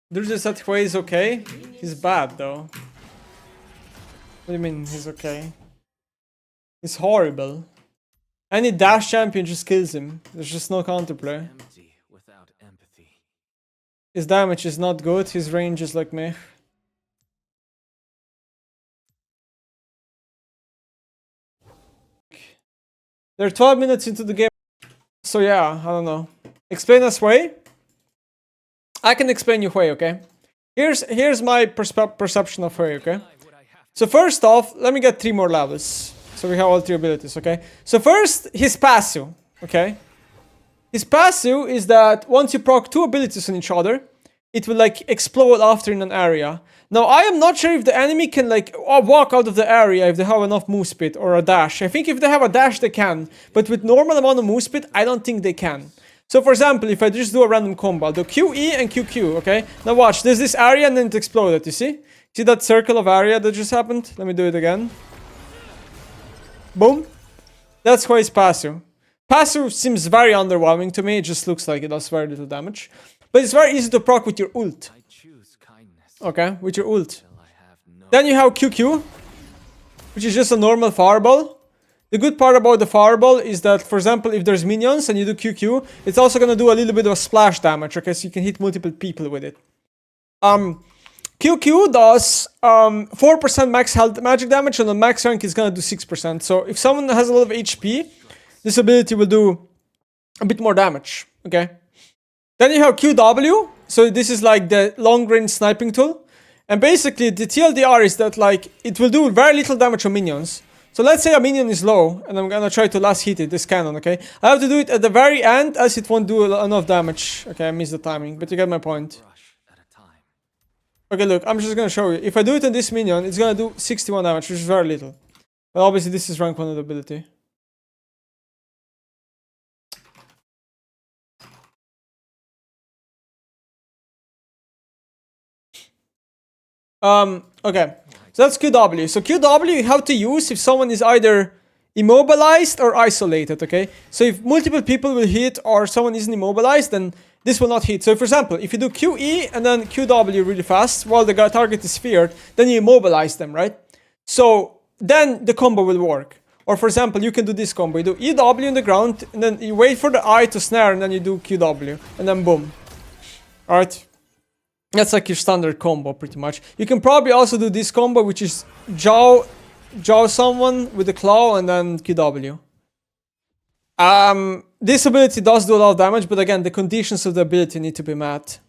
There's just that hwei is okay. He's bad though. What do you mean he's okay? He's horrible. Any dash champion just kills him. There's just no counterplay. His damage is not good. His range is like meh. They're 12 minutes into the game. So yeah, I don't know. Explain us hwei? I can explain you hwei, okay? Here's my perception of hwei, okay? So first off, let me get 3 more levels. So we have all 3 abilities, okay? So first, his passive, okay? His passive is that once you proc 2 abilities on each other, it will like explode after in an area. Now I am not sure if the enemy can like walk out of the area if they have enough move speed or a dash. I think if they have a dash they can, but with normal amount of move speed, I don't think they can. So for example, if I just do a random combo, I'll do QE and QQ, okay? Now watch, there's this area and then it exploded, you see? See that circle of area that just happened? Let me do it again. Boom. That's why it's passive. Passive seems very underwhelming to me, it just looks like it does very little damage. But it's very easy to proc with your ult. Okay, with your ult. Then you have QQ, which is just a normal fireball. The good part about the fireball is that, for example, if there's minions and you do QQ, it's also gonna do a little bit of splash damage, okay? So you can hit multiple people with it. QQ does 4% max health magic damage, and on max rank it's gonna do 6%. So if someone has a lot of HP, this ability will do a bit more damage, okay? Then you have QW, so this is like the long-range sniping tool. And basically, the TLDR is that like, it will do very little damage on minions. So let's say a minion is low, and I'm gonna try to last hit it, this cannon, okay? I have to do it at the very end, as it won't do enough damage. Okay, I missed the timing, but you get my point. Okay, look, I'm just gonna show you. If I do it on this minion, it's gonna do 61 damage, which is very little. But obviously, this is rank 1 ability. Okay, so that's QW. So QW you have to use if someone is either immobilized or isolated, okay? So if multiple people will hit or someone isn't immobilized, then this will not hit. So for example, if you do QE and then QW really fast while the target is feared, then you immobilize them, right? So then the combo will work. Or for example, you can do this combo. You do EW in the ground, and then you wait for the eye to snare, and then you do QW, and then boom. Alright? That's like your standard combo, pretty much. You can probably also do this combo, which is jaw someone with the claw and then QW. This ability does do a lot of damage, but again, the conditions of the ability need to be met.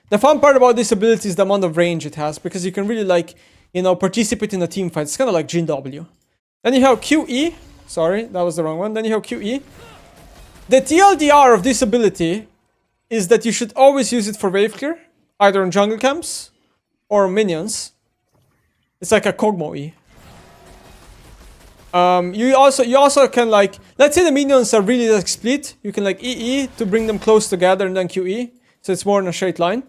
The fun part about this ability is the amount of range it has, because you can really like, you know, participate in a team fight. It's kind of like GW. Then you have QE. Sorry, that was the wrong one. Then you have QE. The TLDR of this ability is that you should always use it for wave clear. Either on jungle camps or minions. It's like a Kog'Maw E. You also can like, let's say the minions are really like split. You can like EE to bring them close together and then QE. So it's more in a straight line.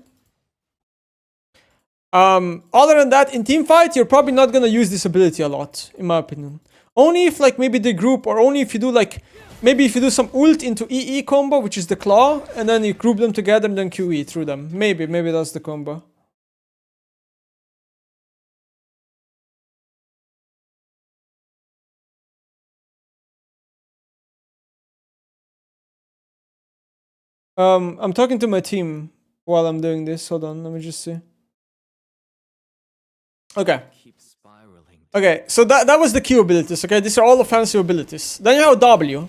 Other than that, in team fight, you're probably not gonna use this ability a lot, in my opinion. Only if like maybe the group, or only if you do like, maybe if you do some ult into EE combo, which is the claw, and then you group them together and then QE through them. Maybe that's the combo. I'm talking to my team while I'm doing this. Hold on, let me just see. Okay. Okay, so that was the Q abilities, okay? These are all offensive abilities. Then you have W.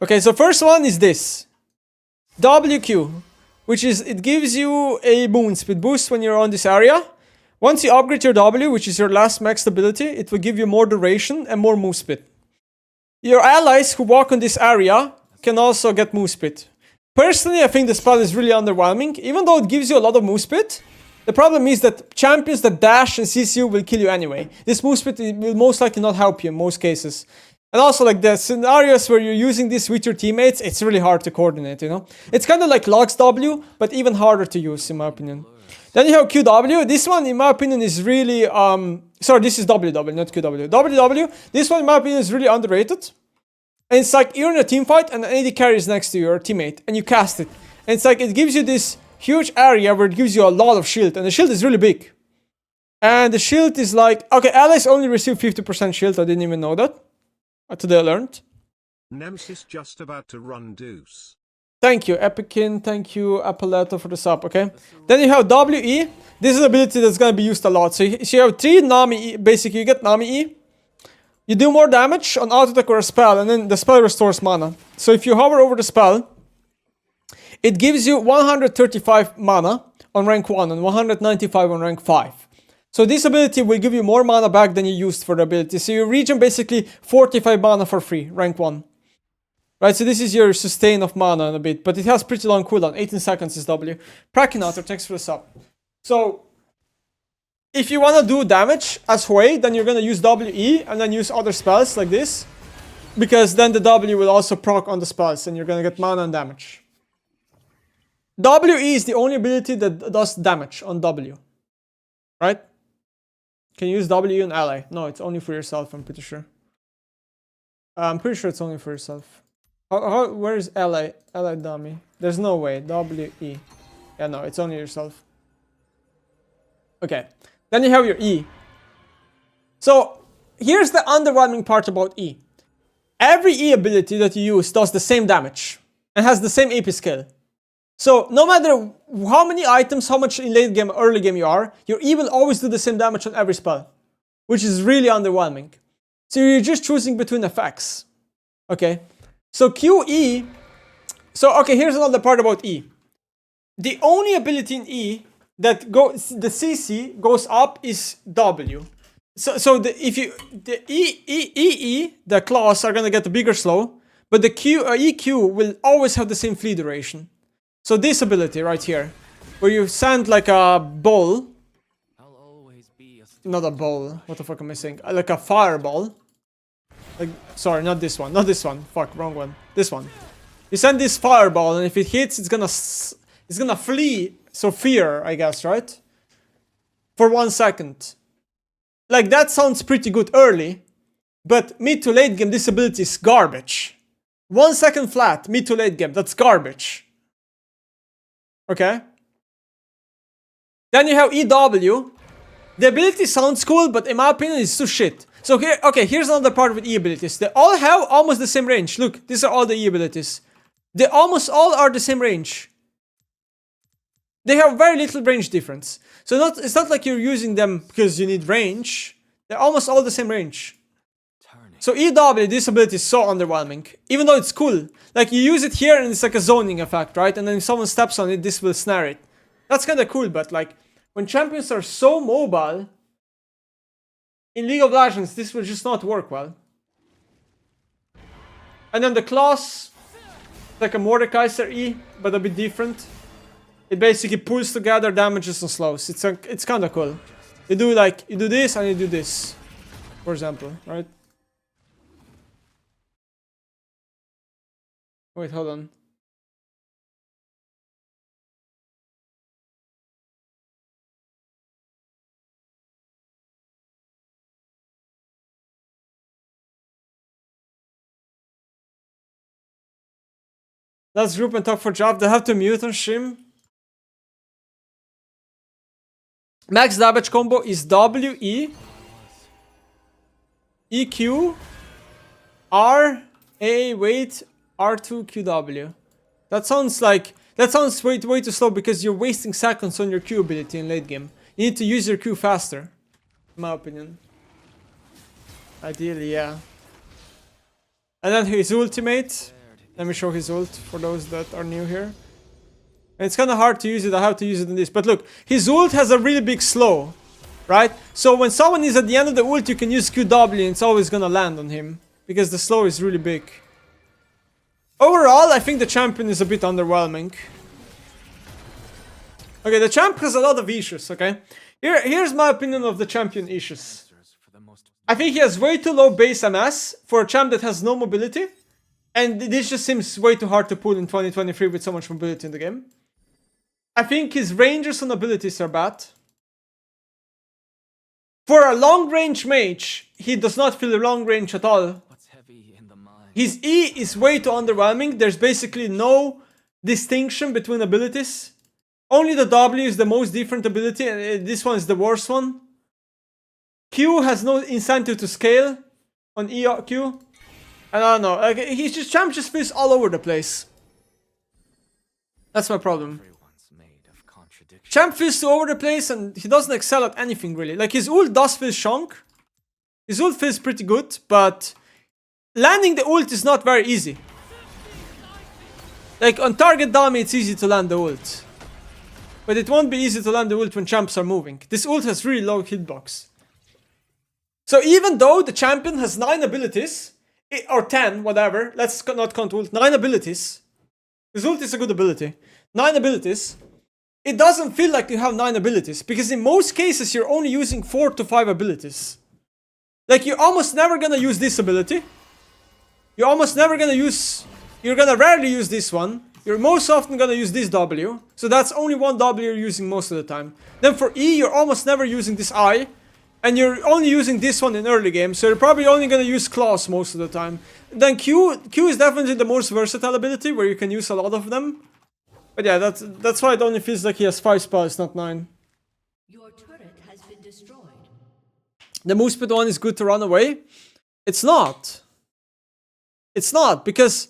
Okay, so first one is this. WQ, which is, it gives you a movement speed boost when you're on this area. Once you upgrade your W, which is your last max ability, it will give you more duration and more move speed. Your allies who walk on this area can also get move speed. Personally, I think the spell is really underwhelming. Even though it gives you a lot of move speed, the problem is that champions that dash and CCU will kill you anyway. This move speed will most likely not help you in most cases. And also, like, the scenarios where you're using this with your teammates, it's really hard to coordinate, you know? It's kind of like Lux W, but even harder to use, in my opinion. Then you have QW. This one, in my opinion, is really... Sorry, this is WW, not QW. WW, this one, in my opinion, is really underrated. And it's like, you're in a team fight, and an AD carry is next to your teammate, and you cast it. And it's like, it gives you this huge area where it gives you a lot of shield, and the shield is really big. And the shield is like, okay, allies only receive 50% shield. I didn't even know that. Today I learned. Nemesis just about to run deuce. Thank you, Epikin. Thank you, Apolletto, for the sub, okay? Then you have WE. This is an ability that's going to be used a lot. So you have 3 Nami E. Basically, you get Nami E. You do more damage on auto attack or a spell, and then the spell restores mana. So if you hover over the spell, it gives you 135 mana on rank 1 and 195 on rank 5. So this ability will give you more mana back than you used for the ability. So you regen basically 45 mana for free, rank 1. Right, so this is your sustain of mana in a bit, but it has pretty long cooldown. 18 seconds is W. Prakinator, thanks for the sub. So, if you want to do damage as hwei, then you're going to use WE and then use other spells like this. Because then the W will also proc on the spells and you're going to get mana and damage. WE is the only ability that does damage on W. Right? Can you use WE on ally? No, it's only for yourself, I'm pretty sure. I'm pretty sure it's only for yourself. Where is ally? Ally dummy. There's no way. WE. Yeah, no, it's only yourself. Okay. Then you have your E. So, here's the underwhelming part about E. Every E ability that you use does the same damage. And has the same AP skill. So, no matter how many items, how much in late game, early game you are, your E will always do the same damage on every spell. Which is really underwhelming. So, you're just choosing between effects. Okay. So QE, so okay, here's another part about E. The only ability in E that goes, the CC goes up is W. So the EE, the claws are gonna get a bigger slow, but the EQ will always have the same flee duration. So this ability right here, where you send like a ball, not a ball, what the fuck am I saying? Like a fireball. Like, sorry, not this one. Not this one. Fuck, wrong one. This one. You send this fireball, and if it hits, it's gonna flee. So fear, I guess, right? For 1 second. Like, that sounds pretty good early, but mid to late game, this ability is garbage. 1 second flat, mid to late game, that's garbage. Okay? Then you have EW. The ability sounds cool, but in my opinion, it's too shit. So here, okay, here's another part with E abilities. They all have almost the same range. Look, these are all the E abilities. They almost all are the same range. They have very little range difference. So it's not like you're using them because you need range. They're almost all the same range. So EW, this ability is so underwhelming. Even though it's cool. Like, you use it here and it's like a zoning effect, right? And then if someone steps on it, this will snare it. That's kind of cool, but like, when champions are so mobile, in League of Legends, this will just not work well. And then the claws, like a Mordekaiser E, but a bit different. It basically pulls together damages and slows. It's kind of cool. You do this and you do this, for example, right? Wait, hold on. Let's group and talk for job. They have to mute on stream. Max damage combo is WE, EQ, R, A, wait, R2, QW. That sounds way too slow because you're wasting seconds on your Q ability in late game. You need to use your Q faster, in my opinion. Ideally, yeah. And then his ultimate. Let me show his ult for those that are new here. And it's kind of hard to use it. I have to use it in this. But look, his ult has a really big slow, right? So when someone is at the end of the ult, you can use QW and it's always gonna land on him. Because the slow is really big. Overall, I think the champion is a bit underwhelming. Okay, the champ has a lot of issues, okay? Here's my opinion of the champion issues. I think he has way too low base MS for a champ that has no mobility. And this just seems way too hard to pull in 2023 with so much mobility in the game. I think his ranges and abilities are bad. For a long range mage, he does not feel long range at all. His E is way too underwhelming. There's basically no distinction between abilities. Only the W is the most different ability, and this one is the worst one. Q has no incentive to scale on EQ. And I don't know, like Champ just feels all over the place. That's my problem. Champ feels too over the place and he doesn't excel at anything really. Like his ult does feel shonk. His ult feels pretty good, but landing the ult is not very easy. Like on target dummy it's easy to land the ult. But it won't be easy to land the ult when champs are moving. This ult has really low hitbox. So even though the champion has 9 abilities, or 10, whatever, let's not count ult, 9 abilities. His ult is a good ability. 9 abilities. It doesn't feel like you have 9 abilities, because in most cases you're only using 4 to 5 abilities. Like you're almost never gonna use this ability. You're almost never gonna use, you're gonna rarely use this one. You're most often gonna use this W. So that's only one W you're using most of the time. Then for E, you're almost never using this I. And you're only using this one in early game, so you're probably only gonna use claws most of the time. Then Q is definitely the most versatile ability, where you can use a lot of them. But yeah, that's why it only feels like he has 5 spells, not 9. Your turret has been destroyed. The move speed one is good to run away. It's not. It's not, because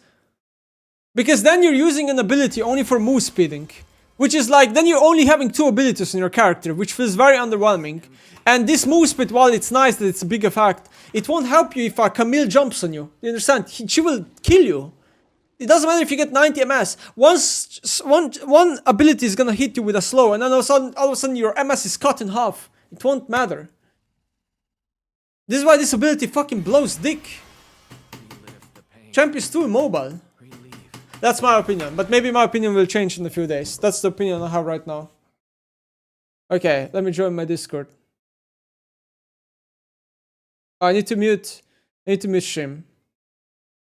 then you're using an ability only for move speeding. Which is like, then you're only having 2 abilities in your character, which feels very underwhelming. And this move speed, while it's nice that it's a big effect, it won't help you if a Camille jumps on you. You understand? She will kill you. It doesn't matter if you get 90 MS. One ability is gonna hit you with a slow, and then all of a sudden your MS is cut in half. It won't matter. This is why this ability fucking blows dick. Champ is too immobile. That's my opinion, but maybe my opinion will change in a few days. That's the opinion I have right now. Okay, let me join my Discord. I need to mute stream.